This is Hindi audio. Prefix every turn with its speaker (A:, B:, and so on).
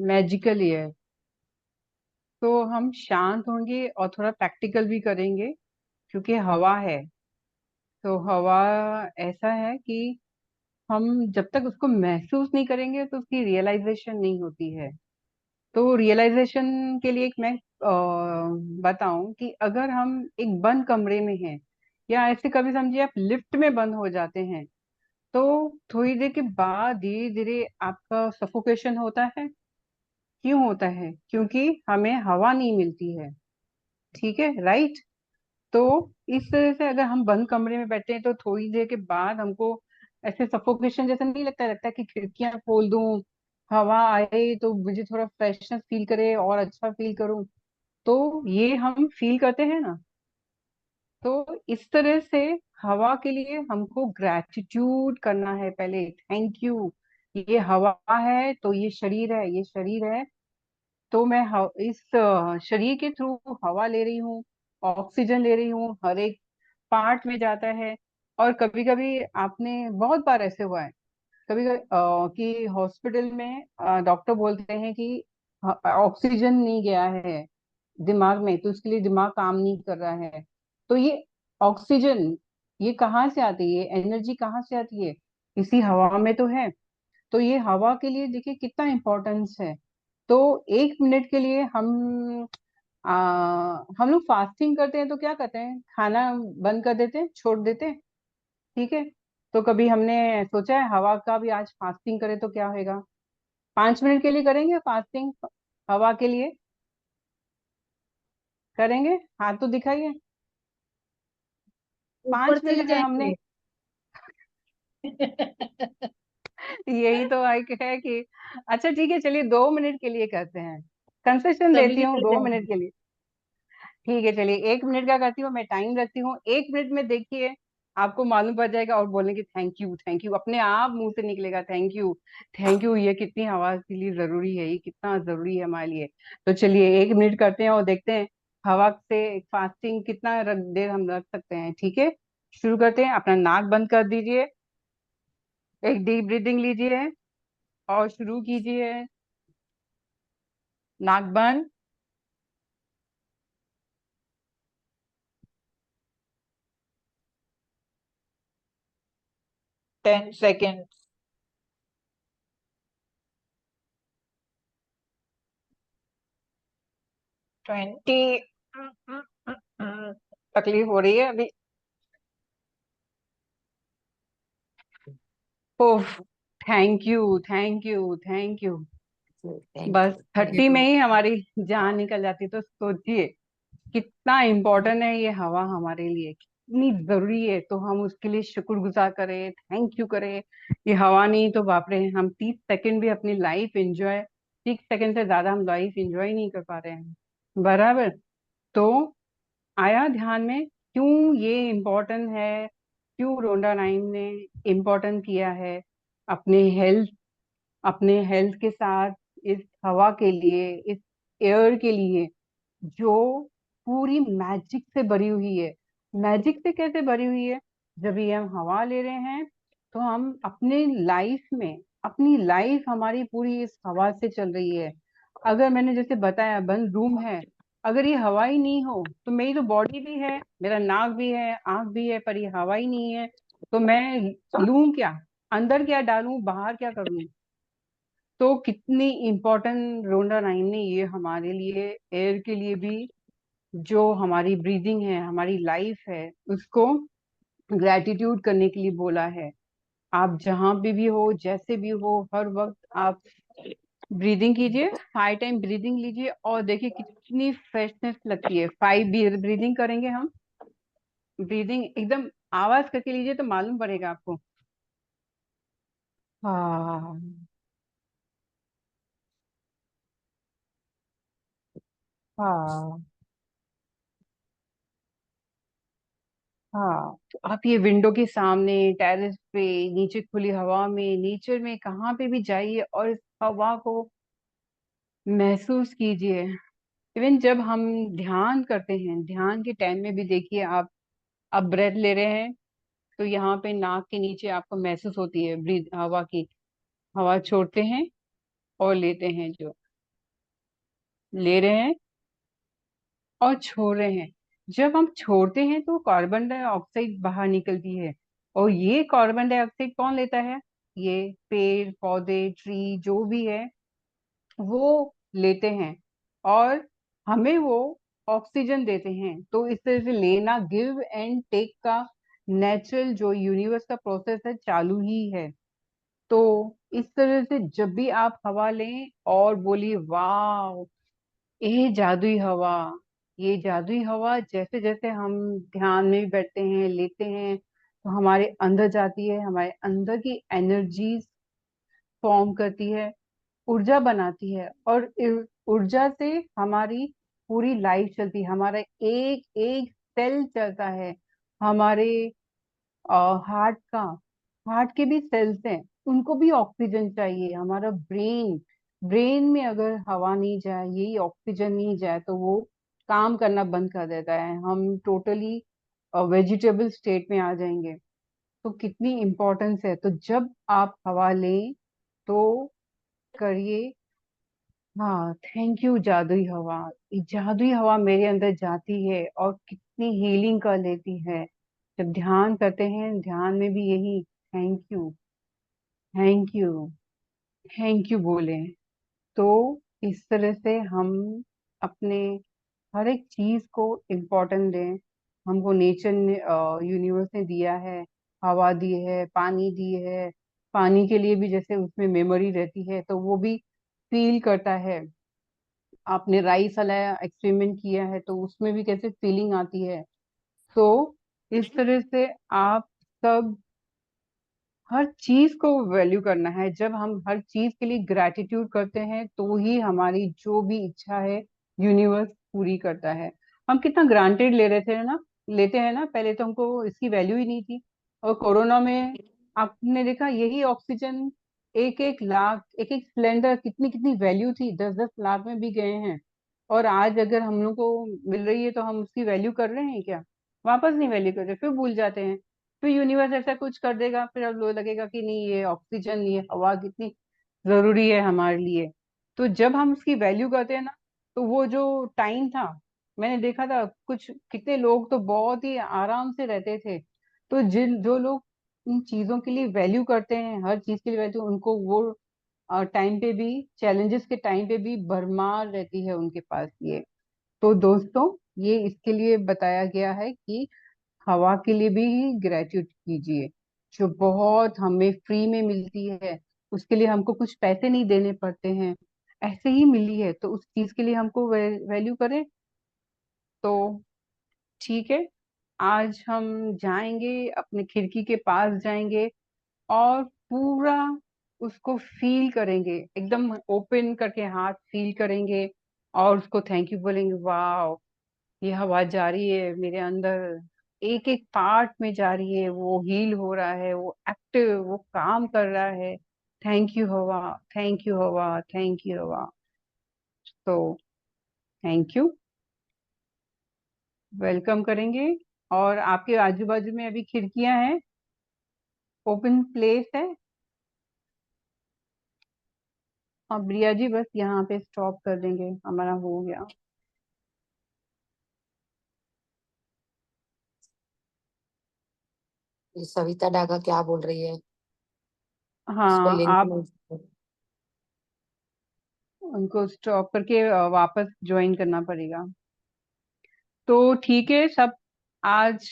A: मैजिकल ही है। तो हम शांत होंगे और थोड़ा प्रैक्टिकल भी करेंगे, क्योंकि हवा है। तो हवा ऐसा है कि हम जब तक उसको महसूस नहीं करेंगे तो उसकी रियलाइजेशन नहीं होती है। तो रियलाइजेशन के लिए एक मैं बताऊं कि अगर हम एक बंद कमरे में हैं, या ऐसे कभी समझिए आप लिफ्ट में बंद हो जाते हैं, तो थोड़ी देर के बाद धीरे धीरे आपका सफोकेशन होता है। क्यों होता है? क्योंकि हमें हवा नहीं मिलती है। ठीक है, राइट। तो इस तरह से अगर हम बंद कमरे में बैठे हैं तो थोड़ी देर के बाद हमको ऐसे सफोकेशन जैसा नहीं लगता, लगता है कि खिड़कियां खोल दूं, हवा आए तो मुझे थोड़ा फ्रेशनेस फील करे और अच्छा फील करूं। तो ये हम फील करते हैं ना। तो इस तरह से हवा के लिए हमको ग्रैटिट्यूड करना है पहले, थैंक यू। ये हवा है तो ये शरीर है, ये शरीर है। तो मैं इस शरीर के थ्रू हवा ले रही हूँ, ऑक्सीजन ले रही हूँ, हर एक पार्ट में जाता है। और कभी कभी आपने बहुत बार ऐसे हुआ है, कभी कभी कि हॉस्पिटल में डॉक्टर बोलते हैं कि ऑक्सीजन नहीं गया है दिमाग में, तो उसके लिए दिमाग काम नहीं कर रहा है। तो ये ऑक्सीजन, ये कहाँ से आती है, एनर्जी कहाँ से आती है? इसी हवा में तो है। तो ये हवा के लिए देखिए कितना इम्पोर्टेंस है। तो 1 मिनट के लिए आ, हम लोग फास्टिंग करते हैं तो क्या करते हैं, खाना बंद कर देते हैं, छोड़ देते हैं। ठीक है। तो कभी हमने सोचा है हवा का भी आज फास्टिंग करें तो क्या होगा? 5 मिनट के लिए करेंगे फास्टिंग हवा के लिए? करेंगे? हाथ तो दिखाइए।
B: ऊपर
A: 5 मिनट
B: चले
A: अगर हमने
B: जाएंगे।
A: यही तो है कि अच्छा ठीक है, चलिए 2 मिनट के लिए करते हैं। कंसेशन
B: तभी
A: देती हूँ
B: निकल
A: दो
B: जाएंगे।
A: मिनट के लिए। ठीक है, चलिए 1 मिनट का करती हूँ, मैं टाइम रखती हूँ। 1 मिनट में देखिए आपको मालूम पड़ जाएगा और बोलेंगे थैंक यू थैंक यू, अपने आप मुंह से निकलेगा थैंक यू थैंक यू। ये कितनी हवा के लिए जरूरी है, ये कितना जरूरी है हमारे लिए। तो चलिए 1 मिनट करते हैं और देखते हैं हवा से फास्टिंग कितना देर हम रख सकते हैं। ठीक है, शुरू करते हैं। अपना नाक बंद कर दीजिए, एक डीप ब्रीदिंग लीजिए और शुरू कीजिए। नाक बंद।
B: 10 सेकेंड। 20।
A: तकलीफ हो रही है अभी? Oh, thank you thank you thank you.
B: Thank
A: बस
B: यू,
A: 30 में ही हमारी जान निकल जाती। तो सोचिए कितना इम्पोर्टेंट है ये हवा हमारे लिए, कितनी जरूरी है। तो हम उसके लिए शुक्रगुजार करें, थैंक यू करें। ये हवा नहीं तो बाप रे, हम 30 सेकंड भी अपनी लाइफ एंजॉय, 30 सेकंड से ज्यादा हम लाइफ एंजॉय नहीं कर पा रहे हैं। बराबर। तो आया ध्यान में क्यों ये इम्पोर्टेंट है, क्यों रोंडा नाइन ने इम्पोर्टेंट किया है अपने हेल्थ, अपने हेल्थ के साथ, इस हवा के लिए, इस एयर के लिए, जो पूरी मैजिक से भरी हुई है। मैजिक से कैसे भरी हुई है? जब ये हम हवा ले रहे हैं तो हम अपने लाइफ में, अपनी लाइफ हमारी पूरी इस हवा से चल रही है। अगर मैंने जैसे बताया बंद रूम है, अगर ये हवा ही नहीं हो तो मेरी तो बॉडी भी है, मेरा नाक भी है, आंख भी है, पर ये हवा ही नहीं है। तो मैं लूं क्या, अंदर क्या डालूं, बाहर क्या करूं? तो कितनी इम्पोर्टेंट रोंडा नाइन ने ये हमारे लिए, एयर के लिए भी, जो हमारी ब्रीदिंग है, हमारी लाइफ है, उसको ग्रेटिट्यूड करने के लिए बोला है। आप जहां भी हो, जैसे भी हो, हर वक्त आप ब्रीदिंग कीजिए। 5 टाइम ब्रीदिंग लीजिए और देखिए कितनी फ्रेशनेस लगती है। 5 ब्रीदिंग करेंगे हम। ब्रीदिंग एकदम आवाज करके लीजिए तो मालूम पड़ेगा आपको। हाँ, हाँ, हाँ। तो आप ये विंडो के सामने, टेरेस पे, नीचे खुली हवा में, नेचर में, कहाँ पे भी जाइए और इस हवा को महसूस कीजिए। इवन जब हम ध्यान करते हैं, ध्यान के टाइम में भी देखिए आप ब्रेथ ले रहे हैं तो यहाँ पे नाक के नीचे आपको महसूस होती है ब्रीद हवा की। हवा छोड़ते हैं और लेते हैं जो, ले रहे हैं और छोड़ रहे हैं। जब हम छोड़ते हैं तो कार्बन डाइऑक्साइड बाहर निकलती है। और ये कार्बन डाइऑक्साइड कौन लेता है? ये पेड़ पौधे, ट्री जो भी है, वो लेते हैं और हमें वो ऑक्सीजन देते हैं। तो इस तरह से लेना, गिव एंड टेक का नेचुरल जो यूनिवर्स का प्रोसेस है चालू ही है। तो इस तरह से जब भी आप हवा लें और बोलिए वाह, ये जादुई हवा, ये जादुई हवा, जैसे जैसे हम ध्यान में भी बैठते हैं, लेते हैं, तो हमारे अंदर जाती है, हमारे अंदर की एनर्जी फॉर्म करती है, ऊर्जा बनाती है। और ऊर्जा से हमारी पूरी लाइफ चलती है, हमारा एक एक सेल चलता है। हमारे हार्ट का, हार्ट के भी सेल्स हैं, उनको भी ऑक्सीजन चाहिए। हमारा ब्रेन, ब्रेन में अगर हवा नहीं जाए, यही ऑक्सीजन नहीं जाए, तो वो काम करना बंद कर देता है, हम टोटली वेजिटेबल स्टेट में आ जाएंगे। तो कितनी इम्पोर्टेंस है। तो जब आप हवा लें तो करिए, हाँ थैंक यू जादुई हवा। ये जादुई हवा मेरे अंदर जाती है और कितनी हीलिंग कर लेती है। जब ध्यान करते हैं, ध्यान में भी यही thank you, thank you, thank you बोले, तो इस तरह से हम अपने हर एक चीज को इम्पोर्टेंट दें। हमको नेचर ने, यूनिवर्स ने दिया है, हवा दी है, पानी दी है। पानी के लिए भी जैसे उसमें मेमोरी रहती है, तो वो भी फील करता है। आपने राइस वाला एक्सपेरिमेंट किया है तो उसमें भी कैसे फीलिंग आती है। तो इस तरह से आप सब हर चीज को वैल्यू करना है। जब हम हर चीज के लिए ग्रैटिट्यूड करते हैं तो ही हमारी जो भी इच्छा है यूनिवर्स पूरी करता है। हम कितना ग्रांटेड ले रहे थे ना, लेते हैं ना, पहले तो हमको इसकी वैल्यू ही नहीं थी। और कोरोना में आपने देखा, यही ऑक्सीजन एक एक लाख, एक एक सिलेंडर, कितनी कितनी वैल्यू थी, 10-10 लाख में भी गए हैं। और आज अगर हम लोग को मिल रही है तो हम उसकी वैल्यू कर रहे हैं क्या? वापस नहीं वैल्यू कर रहे, फिर भूल जाते हैं। फिर यूनिवर्स ऐसा कुछ कर देगा, फिर अब लोग लगेगा कि नहीं, ये ऑक्सीजन, ये हवा कितनी जरूरी है हमारे लिए। तो जब हम उसकी वैल्यू करते हैं ना, तो वो जो टाइम था, मैंने देखा था कुछ कितने लोग तो बहुत ही आराम से रहते थे। तो जिन जो लोग इन चीजों के लिए वैल्यू करते हैं, हर चीज के लिए वैल्यू, उनको वो टाइम पे भी, चैलेंजेस के टाइम पे भी भरमार रहती है उनके पास ये। तो दोस्तों, ये इसके लिए बताया गया है कि हवा के लिए भी ग्रेट्यूड कीजिए, जो बहुत हमें फ्री में मिलती है। उसके लिए हमको कुछ पैसे नहीं देने पड़ते हैं, ऐसे ही मिली है, तो उस चीज के लिए हमको वैल्यू करें। तो ठीक है, आज हम जाएंगे, अपने खिड़की के पास जाएंगे और पूरा उसको फील करेंगे, एकदम ओपन करके हाथ फील करेंगे और उसको थैंक यू बोलेंगे। वाह, ये हवा जा रही है मेरे अंदर, एक एक पार्ट में जा रही है, वो हील हो रहा है, वो एक्टिव, वो काम कर रहा है। थैंक यू हवा, थैंक यू हवा, थैंक यू हवा। तो थैंक यू, वेलकम करेंगे। और आपके आजू बाजू में अभी खिड़कियां हैं, ओपन प्लेस है। और प्रिया जी बस यहाँ पे स्टॉप कर देंगे, हमारा हो गया।
B: ये सविता डागा क्या बोल रही है? उसको
A: हाँ,
B: लिंक
A: आप
B: में।
A: उनको स्टॉप करके वापस ज्वाइन करना पड़ेगा। तो ठीक है सब, आज